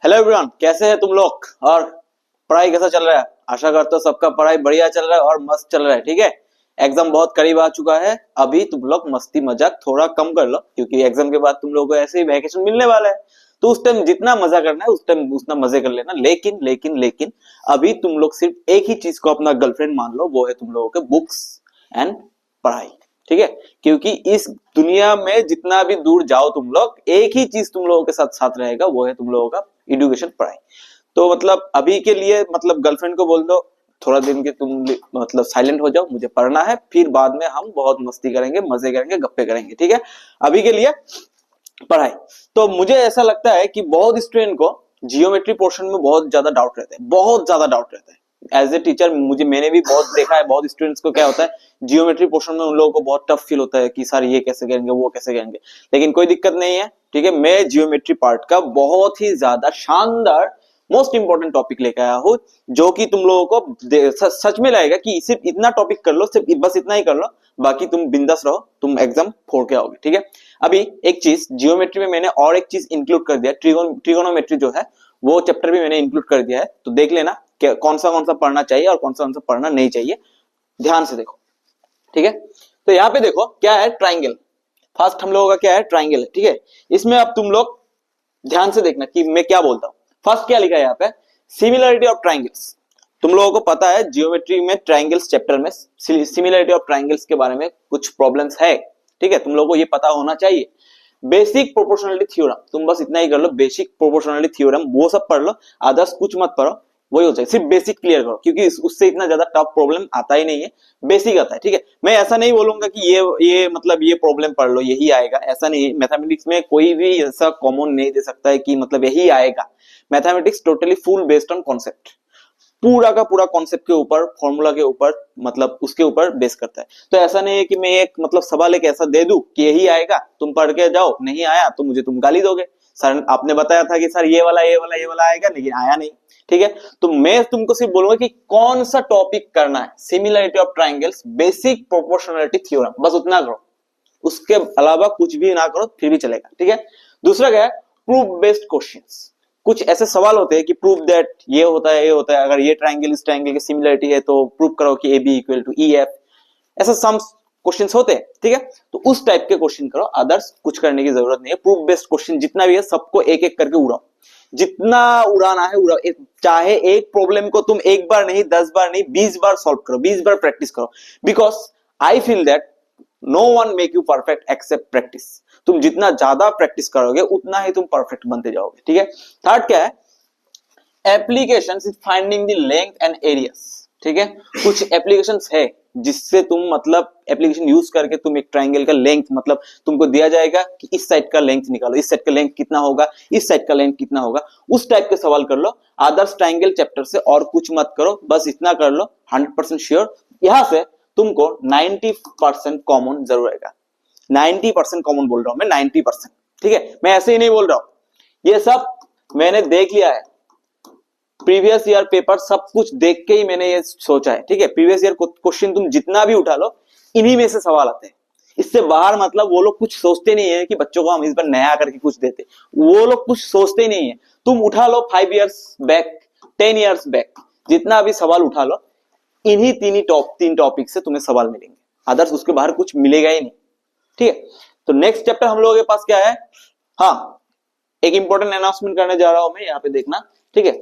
Hello everyone, कैसे हैं तुम लोग और पढ़ाई कैसा चल रहा है। आशा करता हूँ सबका पढ़ाई बढ़िया चल रहा है और मस्त चल रहा है। ठीक है, एग्जाम बहुत करीब आ चुका है। अभी तुम लोग मस्ती मजाक थोड़ा कम कर लो क्योंकि एग्जाम के बाद तुम लोगों को ऐसे ही वैकेशन मिलने वाला है। तो उस टाइम जितना मजा करना है उस टाइम उतना मजे कर लेना। लेकिन लेकिन लेकिन अभी तुम लोग सिर्फ एक ही चीज को अपना गर्लफ्रेंड मान लो, वो है तुम लोगों के बुक्स एंड पढ़ाई। ठीक है, क्योंकि इस दुनिया में जितना भी दूर जाओ तुम लोग, एक ही चीज तुम लोगों के साथ साथ रहेगा, वो है तुम लोगों का एजुकेशन, पढ़ाई। तो मतलब अभी के लिए मतलब गर्लफ्रेंड को बोल दो थोड़ा दिन के तुम मतलब साइलेंट हो जाओ, मुझे पढ़ना है, फिर बाद में हम बहुत मस्ती करेंगे, मजे करेंगे, गप्पे करेंगे। ठीक है, अभी के लिए पढ़ाई। तो मुझे ऐसा लगता है कि बहुत स्टूडेंट को जियोमेट्री पोर्शन में बहुत ज्यादा डाउट रहता है, बहुत ज्यादा डाउट रहता है। एज ए टीचर मैंने भी बहुत देखा है, बहुत स्टूडेंट्स को क्या होता है, जियोमेट्री पोर्शन में उन लोगों को बहुत टफ फील होता है कि सर ये कैसे करेंगे, वो कैसे करेंगे। लेकिन कोई दिक्कत नहीं है। ठीक है, मैं जियोमेट्री पार्ट का बहुत ही ज्यादा शानदार मोस्ट इंपॉर्टेंट टॉपिक लेकर आया हूं, जो कि तुम लोगों को सच में लगेगा कि सिर्फ इतना टॉपिक कर लो, सिर्फ बस इतना ही कर लो, बाकी तुम बिंदास रहो, तुम एग्जाम फोड़ के आओगे। ठीक है, अभी एक चीज जियोमेट्री में मैंने और एक चीज इंक्लूड कर दिया, ट्रिगोनोमेट्री जो है वो चैप्टर भी मैंने इंक्लूड कर दिया है। तो देख लेना कौन सा पढ़ना चाहिए और कौन सा पढ़ना नहीं चाहिए, ध्यान से देखो। ठीक है, तो यहाँ पे देखो क्या है, ट्राइंगल। फर्स्ट हम लोगों का क्या है, ट्राइंगल है। ठीक है, इसमें अब तुम लोग ध्यान से देखना कि मैं क्या बोलता हूं। फर्स्ट क्या लिखा है यहाँ पे, सिमिलरिटी ऑफ ट्राइंगल्स। तुम लोगों को पता है जियोमेट्री में ट्राइंगल्स चैप्टर में सिमिलरिटी ऑफ ट्राइंगल्स के बारे में कुछ प्रॉब्लम्स है। ठीक है, तुम लोगों को ये पता होना चाहिए। बेसिक प्रोपोर्शनलिटी थ्योरम, तुम बस इतना ही कर लो, बेसिक प्रोपोर्शनलिटी थ्योरम वो सब पढ़ लो, अदर्स कुछ मत पढ़ो, वही हो जाए। सिर्फ बेसिक क्लियर करो क्योंकि उससे इतना ज्यादा टफ प्रॉब्लम आता ही नहीं है, बेसिक आता है। ठीक है, मैं ऐसा नहीं बोलूंगा कि ये मतलब ये प्रॉब्लम पढ़ लो यही आएगा, ऐसा नहीं है। मैथमेटिक्स में कोई भी ऐसा कॉमन नहीं दे सकता है कि मतलब यही आएगा। Mathematics totally full based on concept, पूरा का पूरा कॉन्सेप्ट के ऊपर, फॉर्मूला के ऊपर, मतलब उसके ऊपर बेस करता है। तो ऐसा नहीं है कि मैं एक मतलब सवाल एक ऐसा दे दूं कि यही आएगा, तुम पढ़ के जाओ, नहीं आया तो मुझे तुम गाली दोगे, सर आपने बताया था कि सर ये वाला आएगा, लेकिन आया नहीं। ठीक है, तो मैं तुमको सिर्फ बोलूंगा कि कौन सा टॉपिक करना है, similarity of triangles, basic proportionality theorem, बस उतना करो, उसके अलावा कुछ भी ना करो फिर भी चलेगा। ठीक है, दूसरा क्या है, प्रूफ बेस्ड क्वेश्चंस। कुछ ऐसे सवाल होते हैं कि प्रूफ दैट ये होता है, ये होता है, अगर ये ट्राइंगल इस ट्राइंगल की सिमिलरिटी है तो प्रूफ करो कि A B equal to E F, ऐसा सम क्वेश्चंस होते हैं। ठीक है, तो उस टाइप के क्वेश्चन करो, अदर्स कुछ करने की जरूरत नहीं है। प्रूफ बेस्ड क्वेश्चन जितना भी है सबको एक एक करके उड़ाओ, जितना उड़ाना है उड़ाओ। चाहे एक प्रॉब्लम को तुम एक बार नहीं, 10 बार नहीं, 20 बार सॉल्व करो, 20 बार प्रैक्टिस करो, because I feel that no one make you perfect except practice. तुम जितना ज्यादा प्रैक्टिस करोगे उतना ही तुम परफेक्ट बनते जाओगे। ठीक है, थर्ड क्या है, applications is finding the length and areas. ठीक है, कुछ एप्लीकेशंस है जिससे तुम मतलब एप्लीकेशन यूज करके तुम एक ट्राइंगल का लेंथ, मतलब तुमको दिया जाएगा कि इस साइड का लेंथ निकालो, इस साइड का लेंथ कितना होगा, इस साइड का लेंथ कितना होगा, उस टाइप के सवाल कर लो। अदर्स ट्राइंगल चैप्टर से और कुछ मत करो, बस इतना कर लो, 100% श्योर यहां से तुमको 90% कॉमन जरूर आएगा। 90% कॉमन बोल रहा हूं मैं, 90%। ठीक है, मैं ऐसे ही नहीं बोल रहा हूं, ये सब मैंने देख लिया है, प्रीवियस ईयर पेपर सब कुछ देख के ही मैंने ये सोचा है। ठीक है, प्रीवियस ईयर क्वेश्चन तुम जितना भी उठा लो, इन्हीं में से सवाल आते हैं, इससे बाहर मतलब वो लोग कुछ सोचते नहीं है कि बच्चों को हम इस बार नया करके कुछ देते, वो लोग कुछ सोचते ही नहीं है। तुम उठा लो 5 इयर्स बैक, 10 इयर्स बैक, जितना भी सवाल उठा लो, इन्हीं तीन टॉपिक से तुम्हें सवाल मिलेंगे, अदर्स उसके बाहर कुछ मिलेगा ही नहीं। ठीक है, तो नेक्स्ट चैप्टर हम लोगों के पास क्या है, हाँ एक इंपॉर्टेंट अनाउंसमेंट करने जा रहा हूं मैं, यहाँ पे देखना। ठीक है,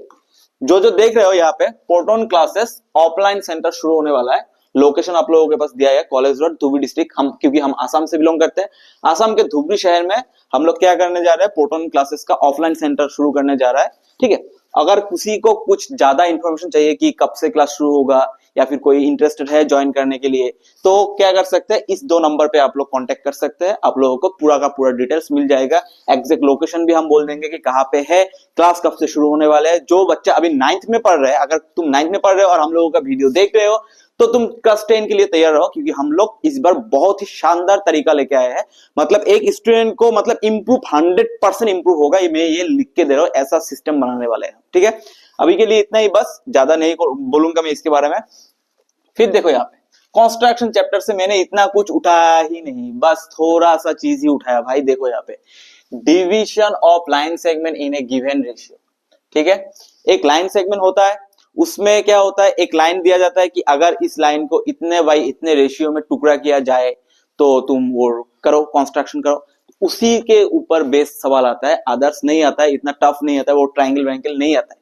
जो देख रहे हो यहाँ पे, प्रोटोन क्लासेस ऑफलाइन सेंटर शुरू होने वाला है। लोकेशन आप लोगों के पास दिया है, कॉलेज रोड, धुबरी डिस्ट्रिक्ट। हम क्योंकि हम आसाम से बिलोंग करते हैं, आसाम के धुबरी शहर में हम लोग क्या करने जा रहे हैं, प्रोटोन क्लासेस का ऑफलाइन सेंटर शुरू करने जा रहा है। ठीक है, अगर किसी को कुछ ज्यादा इंफॉर्मेशन चाहिए कि कब से क्लास शुरू होगा, या फिर कोई इंटरेस्टेड है ज्वाइन करने के लिए, तो क्या कर सकते हैं, इस 2 नंबर पे आप लोग कांटेक्ट कर सकते हैं, आप लोगों को पूरा का पूरा डिटेल्स मिल जाएगा। एग्जैक्ट लोकेशन भी हम बोल देंगे कि कहाँ पे है, क्लास कब से शुरू होने वाले हैं। जो बच्चा अभी 9th में पढ़ रहे हैं, अगर तुम 9th में पढ़ रहे हो और हम लोगों का वीडियो देख रहे हो, तो तुम क्लास 10 के लिए तैयार रहो, क्योंकि हम लोग इस बार बहुत ही शानदार तरीका लेके आए हैं। मतलब एक स्टूडेंट को मतलब इंप्रूव 100% इंप्रूव होगा, मैं ये लिख के दे रहा हूं, ऐसा सिस्टम बनाने वाले हैं। ठीक है, अभी के लिए इतना ही, बस ज्यादा नहीं बोलूंगा मैं इसके बारे में। फिर देखो यहाँ पे कंस्ट्रक्शन चैप्टर से मैंने इतना कुछ उठाया ही नहीं, बस थोड़ा सा चीज ही उठाया भाई। देखो यहाँ पे division of line segment in A given ratio, ठीक है। एक लाइन सेगमेंट होता है, उसमें क्या होता है, एक लाइन दिया जाता है कि अगर इस लाइन को इतने बाई इतने रेशियो में टुकड़ा किया जाए तो तुम वो करो, कंस्ट्रक्शन करो। उसी के ऊपर बेस सवाल आता है, अदर्स नहीं आता है, इतना टफ नहीं आता है, वो ट्रायंगल व्रायंगल नहीं आता है,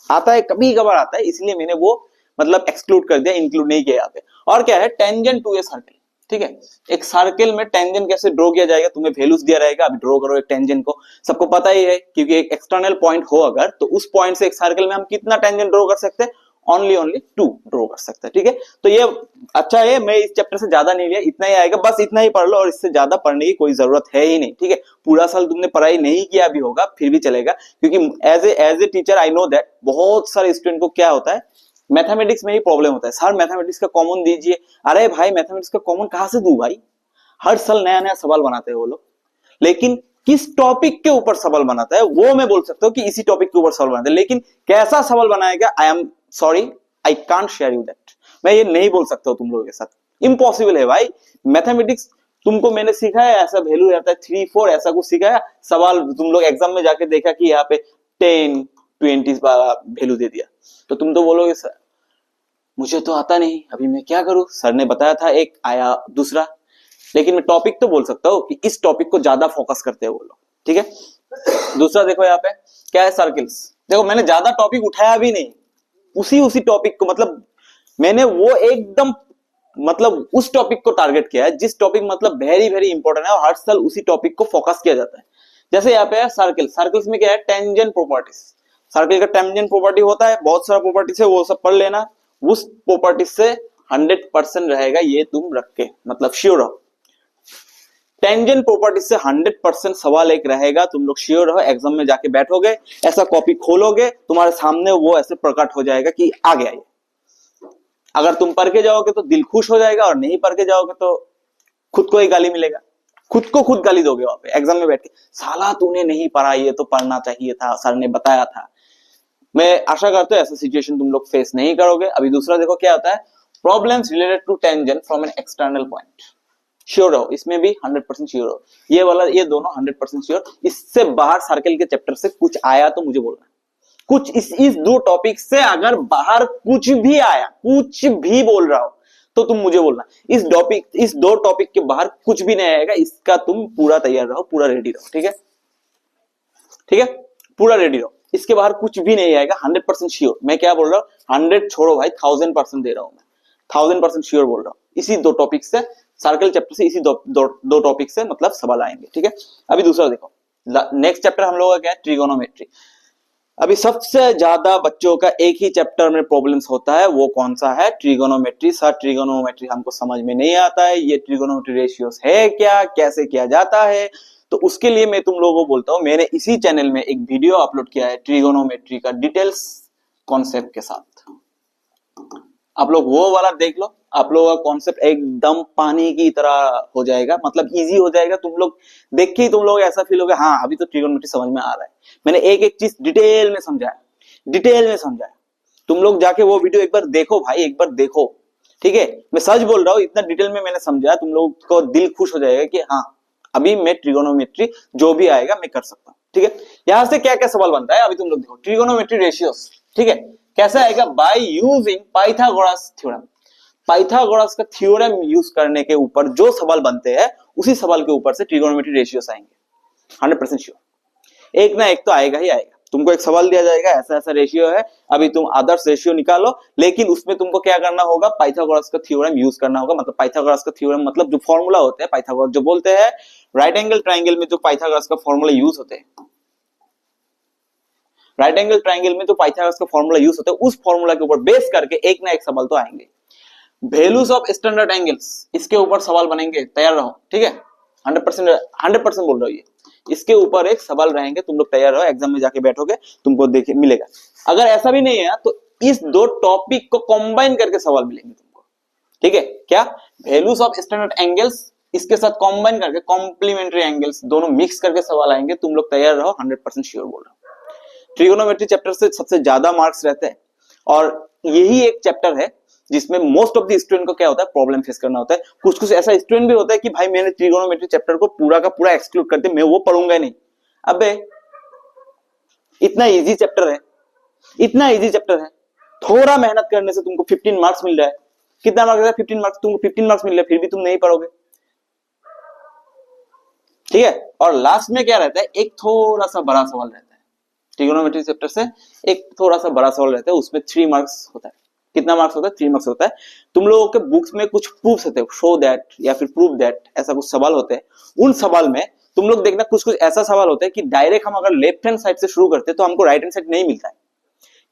आता है कभी कभार आता है, इसलिए मैंने वो मतलब एक्सक्लूड कर दिया, इंक्लूड नहीं किया यहाँ पे। और क्या है, टेंजेंट टू ए सर्कल, ठीक है। एक सर्कल में टेंजेंट कैसे ड्रॉ किया जाएगा, तुम्हें वैल्यूज दिया रहेगा, अभी ड्रॉ करो एक टेंजेंट को, सबको पता ही है, क्योंकि एक एक्सटर्नल पॉइंट हो अगर, तो उस पॉइंट से एक सर्कल में हम कितना टेंजेंट ड्रॉ कर सकते हैं, ओनली 2 ड्रॉ कर सकते हैं, ठीक है। तो ये अच्छा है, मैं इस चैप्टर से ज्यादा नहीं लिया, इतना ही आएगा, बस इतना ही पढ़ लो, और इससे ज्यादा पढ़ने की कोई जरूरत है ही नहीं, ठीक है। पूरा साल तुमने पढ़ाई नहीं किया भी होगा फिर भी चलेगा, क्योंकि as a teacher I know that बहुत सारे स्टूडेंट को क्या होता है, मैथमेटिक्स में ही प्रॉब्लम होता है, सर मैथमेटिक्स का कॉमन दीजिए। अरे भाई मैथमेटिक्स का कॉमन कहां से दूं भाई, हर साल नया नया सवाल बनाते हैं वो लोग, लेकिन किस टॉपिक के ऊपर सवाल बनाता है वो मैं बोल सकता हूं कि इसी टॉपिक के ऊपर सवाल बनाता है, लेकिन कैसा सवाल बनाएगा I am sorry, I can't share you that, मैं ये नहीं बोल सकता हूं तुम लोगों के साथ, इम्पॉसिबल है भाई। मैथमेटिक्स तुमको मैंने सिखाया, ऐसा वैल्यू रहता है 3 4 ऐसा कुछ सिखाया, सवाल तुम लोग एग्जाम में जाके देखा कि यहाँ पे 10 20 वाला वैल्यू दे दिया, तो तुम तो बोलोगे सर मुझे तो आता नहीं, अभी मैं क्या करूं, सर ने बताया था एक, आया दूसरा। लेकिन मैं टॉपिक तो बोल सकता हूं कि इस टॉपिक को ज्यादा फोकस करते हैं वो लोग, ठीक है। दूसरा देखो यहाँ पे क्या है, सर्किल्स। देखो मैंने ज्यादा टॉपिक उठाया भी नहीं, उसी टॉपिक को, मतलब मैंने वो एकदम मतलब उस टॉपिक को टारगेट किया है जिस टॉपिक मतलब वेरी वेरी इंपॉर्टेंट है, और हर साल उसी टॉपिक को फोकस किया जाता है। जैसे यहाँ पे है सर्किल, सर्किल्स में क्या है, टेंजेंट प्रॉपर्टीज, सर्किल का टेंजेंट प्रॉपर्टी होता है, बहुत सारा प्रॉपर्टीज है, वो सब पढ़ लेना, उस प्रॉपर्टी से 100% रहेगा, ये तुम रख के मतलब श्योर रहो। टेंजेंट प्रॉपर्टी से 100% सवाल एक रहेगा, तुम लोग श्योर रहो, एग्जाम में जाके बैठोगे, ऐसा कॉपी खोलोगे, तुम्हारे सामने वो ऐसे प्रकट हो जाएगा कि आ गया ये। अगर तुम पढ़ के जाओगे तो दिल खुश हो जाएगा, और नहीं पढ़ के जाओगे तो खुद को ही गाली मिलेगा, खुद को खुद गाली दोगे वहां पे एग्जाम में बैठ के, साला तूने नहीं पढ़ा, ये तो पढ़ना चाहिए था, सर ने बताया था। मैं आशा करता हूं ऐसा सिचुएशन तुम लोग फेस नहीं करोगे। अभी दूसरा देखो क्या होता है, problems related to tangent from an external point, sure रहो, इसमें भी 100% श्योर हो, ये वाला ये दोनों 100% श्योर। इससे बाहर सर्कल के चैप्टर से कुछ आया तो मुझे बोलना, कुछ इस दो टॉपिक से अगर बाहर कुछ भी आया, कुछ भी बोल रहा हो तो तुम मुझे बोलना, इस दो टॉपिक के बाहर कुछ भी नहीं आएगा, इसका तुम पूरा तैयार रहो, पूरा रेडी रहो, ठीक है, ठीक है, पूरा रेडी रहो, इसके बाहर कुछ भी नहीं आएगा, 100% श्योर। मैं क्या बोल रहा हूँ, 100 छोड़ो भाई, 1000% दे रहा हूं मैं, 1000% श्योर बोल रहा हूँ। इसी दो टॉपिक से, सर्कल चैप्टर से, इसी दो टॉपिक से मतलब सवाल आएंगे, ठीक है। अभी दूसरा देखो, नेक्स्ट चैप्टर हम लोगों का क्या है, ट्रिगोनोमेट्री। अभी सबसे ज्यादा बच्चों का एक ही चैप्टर में प्रॉब्लम्स होता है, वो कौन सा है, ट्रिगोनोमेट्री। सर ट्रिगोनोमेट्री हमको समझ में नहीं आता है, ये ट्रिगोनोमेट्री रेशियोस है क्या, कैसे किया जाता है, तो उसके लिए मैं तुम लोगों को बोलता हूं, मैंने इसी चैनल में एक वीडियो अपलोड किया है ट्रिगोनोमेट्री का डिटेल्स कॉन्सेप्ट के साथ, आप लोग वो वाला देख लो, आप लोगों का कॉन्सेप्ट एकदम पानी की तरह हो जाएगा, मतलब इजी हो जाएगा, तुम लोग देख के ही तुम लोग ऐसा फील होगा हाँ अभी तो ट्रिगोनोमेट्री समझ में आ रहा है, मैंने एक एक चीज डिटेल में समझाया, तुम लोग जाके वो वीडियो एक बार देखो भाई, एक बार देखो, ठीक है। मैं सच बोल रहा हूँ, इतना डिटेल में मैंने समझाया, तुम लोग को दिल खुश हो जाएगा कि हाँ अभी मैं ट्रिगोनोमेट्री जो भी आएगा मैं कर सकता हूँ, ठीक है। यहां से क्या क्या सवाल बनता है, अभी तुम लोग देखो, ट्रिगोनोमेट्री रेशियोस, ठीक है, कैसा आएगा, by using Pythagoras theorem. Pythagoras का थ्योरम यूज करने के ऊपर जो सवाल बनते हैं, उसी सवाल के ऊपर से ट्रिगोनोमेट्री रेशियोस आएंगे, 100% श्योर, एक ना एक तो आएगा ही आएगा। तुमको एक सवाल दिया जाएगा, ऐसा ऐसा रेशियो है, अभी तुम आदर्श रेशियो निकालो, लेकिन उसमें तुमको क्या करना होगा, पाइथागोरस का थ्योरम यूज करना होगा। मतलब पाइथागोरस का थ्योरम मतलब जो फॉर्मूला होते हैं, पाइथागोरस जो बोलते हैं, राइट एंगल ट्राइंगल में जो पाइथागोरस का फॉर्मूला यूज होते हैं, राइट एंगल ट्राइंगल में जो पाइथागोरस का फॉर्मूला यूज होता है, उस फॉर्मूला के ऊपर बेस करके एक ना एक सवाल तो आएंगे। वैल्यूज ऑफ स्टैंडर्ड एंगल्स, इसके ऊपर सवाल बनेंगे, तैयार रहो, ठीक है, 100% बोल रहा हूँ ये, इसके ऊपर एक सवाल रहेंगे, तुम लोग तैयार रहो, एग्जाम में जाके बैठोगे तुमको देखे मिलेगा। अगर ऐसा भी नहीं है तो इस दो टॉपिक को कंबाइन करके सवाल मिलेंगे तुमको, ठीक है, क्या, वैल्यूज ऑफ स्टैंडर्ड एंगल्स, इसके साथ कंबाइन करके कॉम्प्लीमेंट्री एंगल्स, दोनों मिक्स करके सवाल आएंगे, तुम लोग तैयार रहो, 100% श्योर बोल रहा हूँ। ट्रिगोनोमेट्री चैप्टर से सबसे ज्यादा मार्क्स रहते हैं, और यही एक चैप्टर है जिसमें मोस्ट ऑफ द स्टूडेंट को क्या होता है, प्रॉब्लम फेस करना होता है। कुछ कुछ ऐसा स्टूडेंट भी होता है कि भाई मैंने ट्रिगोनोमेट्री चैप्टर को पूरा का पूरा एक्सक्लूड कर दिया, मैं वो पढ़ूंगा ही नहीं। अबे इतना इजी चैप्टर है, इतना इजी चैप्टर है, थोड़ा मेहनत करने से तुमको 15 मार्क्स मिल रहा है। कितना मार्क्स है? 15 मार्क्स। तुमको 15 मार्क्स मिल रहा है, फिर भी तुम नहीं पढ़ोगे, ठीक है। और लास्ट में क्या रहता है, एक थोड़ा सा बड़ा सवाल रहता है, ट्रिगोनोमेट्री चैप्टर से एक थोड़ा सा बड़ा सवाल रहता है, उसमें 3 मार्क्स होता है। कितना मार्क्स होता है? 3 मार्क्स होता है। तुम लोगों के बुक्स में कुछ प्रूफ होते हैं, शो दैट या फिर प्रूफ दैट, ऐसा कुछ सवाल होते हैं। उन सवाल में तुम लोग देखना, कुछ कुछ ऐसा सवाल होता है कि डायरेक्ट हम अगर लेफ्ट हैंड साइड से शुरू करते हैं तो हमको राइट हैंड साइड नहीं मिलता है।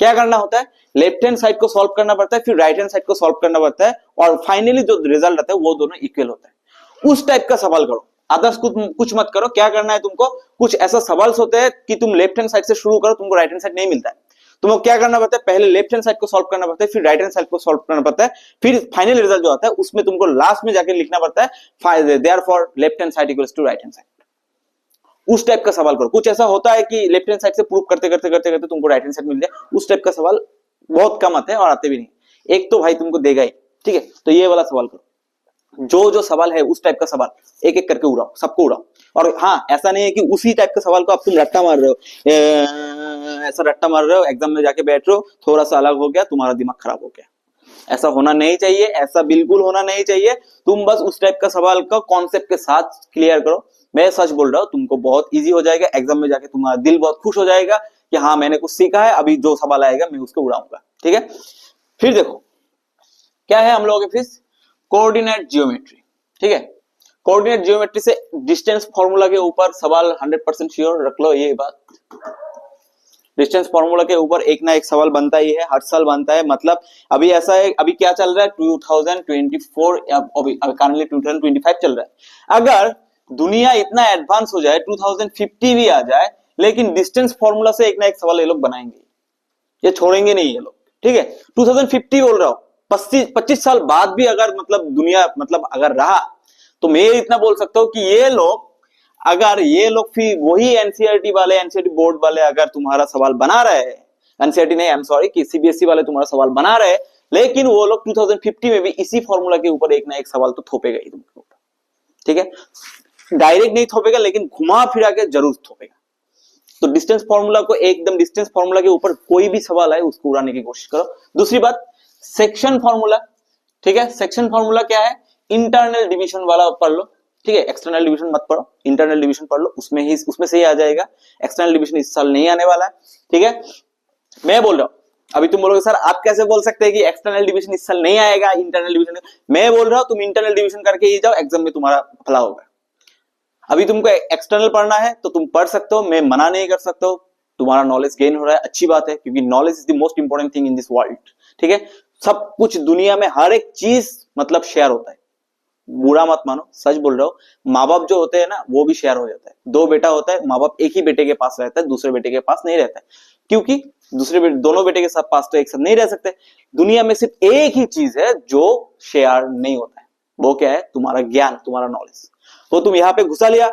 क्या करना होता है? लेफ्ट हैंड साइड को सॉल्व करना पड़ता है, फिर राइट हैंड साइड को सॉल्व करना पड़ता है, और फाइनली जो रिजल्ट आता है वो दोनों इक्वल होता है। उस टाइप का सवाल करो, अदर्स कुछ मत करो। क्या करना है तुमको? कुछ ऐसा सवाल होते हैं कि तुम लेफ्ट हैंड साइड से शुरू करो, तुमको राइट हैंड साइड नहीं मिलता है, तुमको क्या करना पड़ता है? पहले लेफ्ट हैंड साइड को सॉल्व करना पड़ता है, फिर राइट हैंड साइड को सॉल्व करना पड़ता है, फिर फाइनल रिजल्ट जो आता है उसमें तुमको लास्ट में जाके लिखना पड़ता है therefore left hand side equals to right hand side. उस टाइप का सवाल करो। कुछ ऐसा होता है कि लेफ्ट हैंड साइड से प्रूव करते करते करते करते तुमको राइट हैंड साइड मिल जाए, उस टाइप का सवाल बहुत कम आते हैं और आते भी नहीं। एक तो भाई तुमको देगा ही, ठीक है। तो ये वाला सवाल करो, जो जो सवाल है उस टाइप का सवाल एक एक करके उड़ाओ, सबको उड़ाओ। और हाँ, ऐसा नहीं है कि उसी टाइप का सवाल को आप तुम रट्टा मार रहे हो, ऐसा रट्टा मार रहे हो, एग्जाम में जाके बैठ रहे हो, थोड़ा सा अलग हो गया, तुम्हारा दिमाग खराब हो गया। ऐसा होना नहीं चाहिए, ऐसा बिल्कुल होना नहीं चाहिए। तुम बस उस टाइप का सवाल का कॉन्सेप्ट के साथ क्लियर करो। मैं सच बोल रहा हूं, तुमको बहुत इजी हो जाएगा, एग्जाम में जाके तुम्हारा दिल बहुत खुश हो जाएगा कि हाँ मैंने कुछ सीखा है, अभी जो सवाल आएगा मैं उसको उड़ाऊंगा, ठीक है। फिर देखो क्या है हम लोगों के फिर कोऑर्डिनेट जियोमेट्री, ठीक है। कोऑर्डिनेट जियोमेट्री से डिस्टेंस फॉर्मूला के ऊपर सवाल 100% श्योर रख लो। ये बात, डिस्टेंस फॉर्मूला के ऊपर एक ना एक सवाल बनता ही है, हर साल बनता है। मतलब अभी ऐसा है, अभी क्या चल रहा है 2024, अभी करंटली 2025 चल रहा है। अगर दुनिया इतना एडवांस हो जाए, 2050 भी आ जाए, लेकिन डिस्टेंस फॉर्मूला से एक ना एक सवाल ये लोग बनाएंगे, ये छोड़ेंगे नहीं ये लोग, ठीक है। 2050 बोल रहा हूं, 25 साल बाद भी अगर मतलब दुनिया मतलब अगर रहा, तो मैं इतना बोल सकता हूं कि ये लोग फिर वही एनसीईआरटी वाले, एनसीईआरटी बोर्ड वाले अगर तुम्हारा सवाल बना रहे हैं, एनसीईआरटी नहीं, आई एम सॉरी, कि सीबीएसई वाले तुम्हारा सवाल बना रहे हैं, लेकिन वो लोग 2050 में भी इसी फॉर्मूला के ऊपर एक ना एक सवाल तो थोपेगा ही तुमके ऊपर, ठीक है। डायरेक्ट नहीं थोपेगा, लेकिन घुमा फिरा के जरूर थोपेगा। तो डिस्टेंस फॉर्मूला को एकदम, डिस्टेंस फॉर्मूला के ऊपर कोई भी सवाल आए उसको उड़ाने की कोशिश करो। दूसरी बात, सेक्शन फॉर्मूला, ठीक है। सेक्शन फॉर्मूला क्या है? इंटरनल डिवीजन वाला पढ़ लो, ठीक है। एक्सटर्नल डिवीजन मत पढ़ो, इंटरनल डिवीजन पढ़ लो, उसमें से ही आ जाएगा। एक्सटर्नल डिवीजन इस साल नहीं आने वाला है, ठीक है। मैं बोल रहा हूं, अभी तुम बोलोगे सर आप कैसे बोल सकते हैं कि एक्सटर्नल डिवीजन इस साल नहीं आएगा, इंटरनल डिवीजन। मैं बोल रहा हूं तुम इंटरनल डिवीजन करके ही जाओ, एग्जाम में तुम्हारा भला होगा। अभी तुमको एक्सटर्नल पढ़ना है तो तुम पढ़ सकते हो, मैं मना नहीं कर सकता हूं, तुम्हारा नॉलेज गेन हो रहा है, अच्छी बात है, क्योंकि knowledge is the most important thing in this world, ठीक है। सब कुछ दुनिया में हर एक चीज मतलब शेयर होता है, बुरा मत मानो, सच बोल रहा हूं। माँ बाप जो होते हैं ना, वो भी शेयर हो जाता है। 2 बेटा होता है, माँ बाप एक ही बेटे के पास रहता है, दूसरे बेटे के पास नहीं रहता है, क्योंकि दोनों बेटे के साथ पास तो एक साथ नहीं रह सकते। दुनिया में सिर्फ एक ही चीज है जो शेयर नहीं होता है, वो क्या है? तुम्हारा ज्ञान, तुम्हारा नॉलेज। तो तुम यहाँ पे घुसा लिया,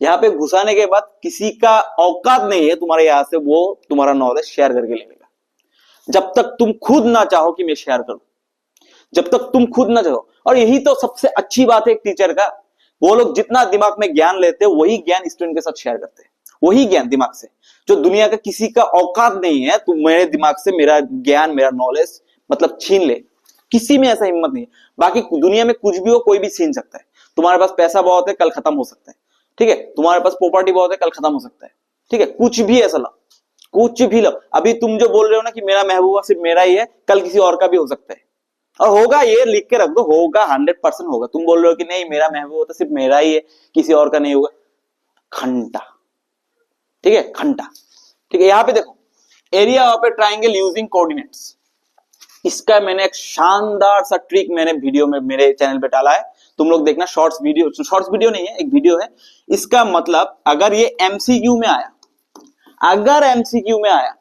यहाँ पे घुसाने के बाद किसी का औकात नहीं है तुम्हारे यहाँ से वो तुम्हारा नॉलेज शेयर करके ले लेगा, जब तक तुम खुद ना चाहो कि मैं शेयर करूं, जब तक तुम खुद ना चाहो। और यही तो सबसे अच्छी बात है एक टीचर का, वो लोग जितना दिमाग में ज्ञान लेते हैं वही ज्ञान स्टूडेंट के साथ शेयर करते हैं, वही ज्ञान दिमाग से, जो दुनिया का किसी का औकात नहीं है तो मेरे दिमाग से मेरा ज्ञान, मेरा नॉलेज मतलब छीन ले, किसी में ऐसा हिम्मत नहीं है। बाकी दुनिया में कुछ भी हो, कोई भी छीन सकता है। तुम्हारे पास पैसा बहुत है, कल खत्म हो सकता है, ठीक है। तुम्हारे पास प्रॉपर्टी बहुत है, कल खत्म हो सकता है, ठीक है। कुछ भी ऐसा लो, कुछ भी लो। अभी तुम जो बोल रहे हो ना कि मेरा महबूबा सिर्फ मेरा ही है, कल किसी और का भी हो सकता है, और होगा, ये लिख के रख दो, होगा, 100% होगा। तुम बोल रहे हो कि नहीं मेरा महबूबा तो सिर्फ मेरा ही है, किसी और का नहीं होगा, खंडा, ठीक है, खंडा, ठीक है। यहां पे देखो, area of A triangle using coordinates, इसका मैंने एक शानदार सा ट्रिक मैंने वीडियो में मेरे चैनल पे डाला है, तुम लोग देखना। शॉर्ट्स वीडियो नहीं है, एक वीडियो है। इसका मतलब अगर ये एमसीक्यू में आया, अगर एमसीक्यू में आया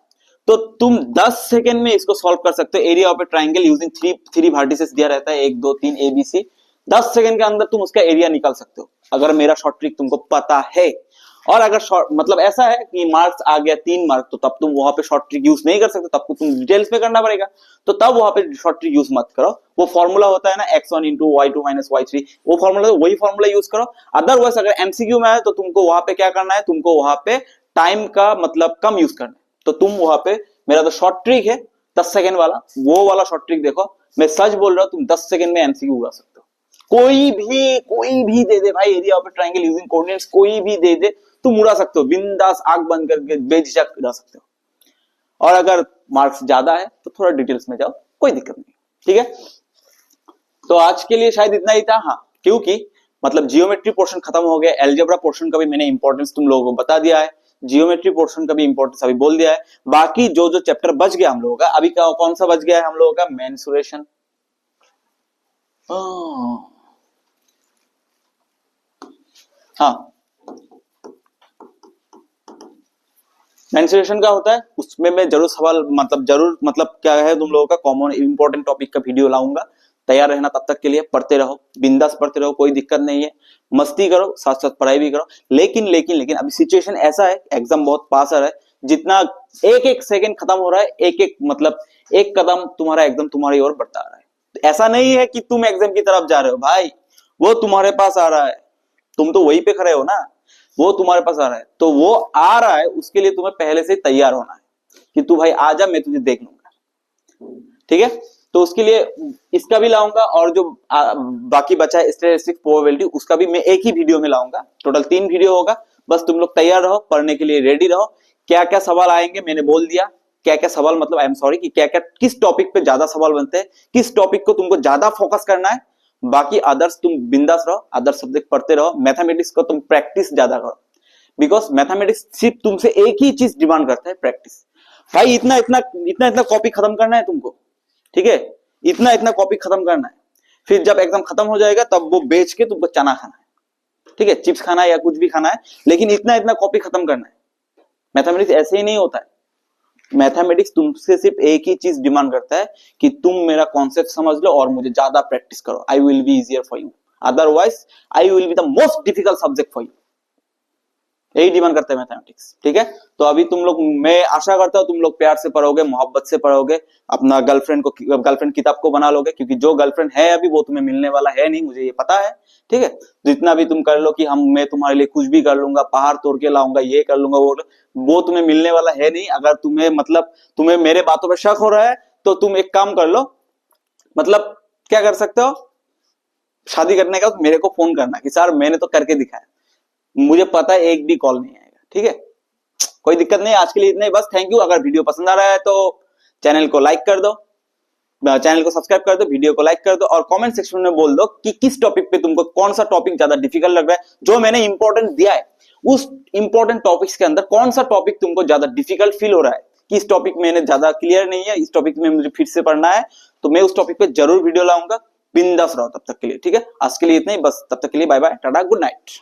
तो तुम 10 सेकंड में इसको सॉल्व कर सकते हो। Area of A triangle using three vertices दिया रहता है, 1 2 3 ABC। 10 सेकंड के अंदर तुम उसका एरिया निकाल सकते हो, अगर मेरा शॉर्ट ट्रिक तुमको पता है। और अगर शॉर्ट मतलब ऐसा है कि मार्क्स आ गया 3 मार्क, तो तब तुम वहां पे शॉर्ट ट्रिक यूज नहीं कर सकते, तब को तुम डिटेल्स में करना पड़ेगा, तो तब वहां पे शॉर्ट ट्रिक यूज मत करो। वो फॉर्मूला होता है ना, x1 × y2 - y3, वो फॉर्मूला, वही फॉर्मूला यूज करो। अदरवाइज अगर एमसीक्यू में है तो तुमको वहां पे क्या करना है, तुमको वहां पे टाइम का मतलब कम यूज करना है, तो तुम वहां पे, मेरा तो शॉर्ट ट्रिक है 10 सेकंड वाला, वो वाला शॉर्ट ट्रिक देखो। मैं सच बोल रहा हूं, तुम 10 सेकंड में एमसीक्यू उड़ा सकते हो। कोई भी दे दे भाई, area of triangle using coordinates कोई भी दे दे, तुम उड़ा सकते हो बिंदास, आंख बंद करके बेझिझक उड़ा सकते हो। और अगर मार्क्स ज्यादा है तो थोड़ा डिटेल्स में जाओ, कोई दिक्कत नहीं, ठीक है। तो आज के लिए शायद इतना ही था। हाँ, क्योंकि मतलब जियोमेट्री पोर्शन खत्म हो गया, एलजेब्रा पोर्शन का भी मैंने इंपॉर्टेंस तुम लोगों को बता दिया है, जियोमेट्री पोर्शन का भी इंपॉर्टेंस अभी बोल दिया है। बाकी जो जो चैप्टर बच गया हम लोगों का, अभी कौन सा बच गया है हम लोगों का? मेंसुरेशन। हाँ, मेंसुरेशन का होता है, उसमें मैं जरूर सवाल मतलब क्या है, तुम लोगों का कॉमन इंपॉर्टेंट टॉपिक का वीडियो लाऊंगा। तैयार रहना तब तक के लिए, पढ़ते रहो, बिंदास पढ़ते रहो, कोई दिक्कत नहीं है, मस्ती करो, साथ साथ पढ़ाई भी करो। लेकिन लेकिन लेकिन अभी सिचुएशन ऐसा है, एग्जाम बहुत पास आ रहा है, जितना एक एक सेकंड खत्म हो रहा है, एक एक मतलब एक कदम तुम्हारा एग्जाम तुम्हारी ओर बढ़ता आ रहा है। ऐसा नहीं है कि तुम एग्जाम की तरफ जा रहे हो भाई, वो तुम्हारे पास आ रहा है, तुम तो वहीं पे खड़े हो ना, वो तुम्हारे पास आ रहा है। तो वो आ रहा है, उसके लिए तुम्हें पहले से तैयार होना है कि तू भाई आ जा, मैं तुझे देख लूंगा, ठीक है। तो उसके लिए इसका भी लाऊंगा, और जो बाकी बचा है स्टैटिस्टिक्स प्रोबेबिलिटी, उसका भी मैं एक ही वीडियो में लाऊंगा। टोटल 3 वीडियो होगा। बस तुम लोग तैयार रहो, पढ़ने के लिए रेडी रहो। क्या क्या सवाल आएंगे मैंने बोल दिया, क्या क्या सवाल मतलब आई एम सॉरी कि क्या क्या किस टॉपिक पे ज्यादा सवाल बनते हैं, किस टॉपिक को तुमको ज्यादा फोकस करना है। बाकी अदर्स तुम बिंदास रहो, अदर सब्जेक्ट पढ़ते रहो। मैथमेटिक्स को तुम प्रैक्टिस ज्यादा करो, बिकॉज मैथमेटिक्स सिर्फ तुमसे एक ही चीज डिमांड करता है, प्रैक्टिस। भाई इतना इतना इतना इतना कॉपी खत्म करना है तुमको, ठीक है, इतना इतना कॉपी खत्म करना है। फिर जब एग्जाम खत्म हो जाएगा तब वो बेच के तुमको चना खाना है, ठीक है, चिप्स खाना है या कुछ भी खाना है, लेकिन इतना इतना कॉपी खत्म करना है। मैथमेटिक्स ऐसे ही नहीं होता है। मैथमेटिक्स तुमसे सिर्फ एक ही चीज डिमांड करता है कि तुम मेरा कॉन्सेप्ट समझ लो और मुझे ज्यादा प्रैक्टिस करो। I will be easier for you, otherwise I will be the most difficult subject for you. यही डिमांड करते हैं मैथमेटिक्स, ठीक है। तो अभी तुम लोग, मैं आशा करता हूं तुम लोग प्यार से पढ़ोगे, मोहब्बत से पढ़ोगे, अपना गर्लफ्रेंड किताब को बना लोगे, क्योंकि जो गर्लफ्रेंड है अभी वो तुम्हें मिलने वाला है नहीं, मुझे ये पता है, ठीक है। जितना भी तुम कर लो कि मैं तुम्हारे लिए कुछ भी कर लूंगा, पहाड़ तोड़ के लाऊंगा, ये कर लूंगा, वो तुम्हें मिलने वाला है नहीं। अगर तुम्हें मेरे बातों पर शक हो रहा है तो तुम एक काम कर लो, मतलब क्या कर सकते हो, शादी करने का मेरे को फोन करना कि सर मैंने तो करके दिखाया, मुझे पता है एक भी कॉल नहीं आएगा, ठीक है। कोई दिक्कत नहीं, आज के लिए इतना ही बस। Thank you. अगर वीडियो पसंद आ रहा है तो चैनल को लाइक कर दो, चैनल को सब्सक्राइब कर दो, वीडियो को लाइक कर दो, और कमेंट सेक्शन में बोल दो कि किस टॉपिक पे तुमको, कौन सा टॉपिक ज्यादा डिफिकल्ट लग रहा है। जो मैंने इंपॉर्टेंट दिया है उस इंपॉर्टेंट टॉपिक्स के अंदर कौन सा टॉपिक तुमको ज्यादा डिफिकल्ट फील हो रहा है, कि इस टॉपिक मैंने ज्यादा क्लियर नहीं है, इस टॉपिक में मुझे फिर से पढ़ना है, तो मैं उस टॉपिक पे जरूर वीडियो लाऊंगा। बिंदास रहो तब तक के लिए, ठीक है। आज के लिए इतना ही बस, तब तक के लिए बाय बाय, टाटा, गुड नाइट।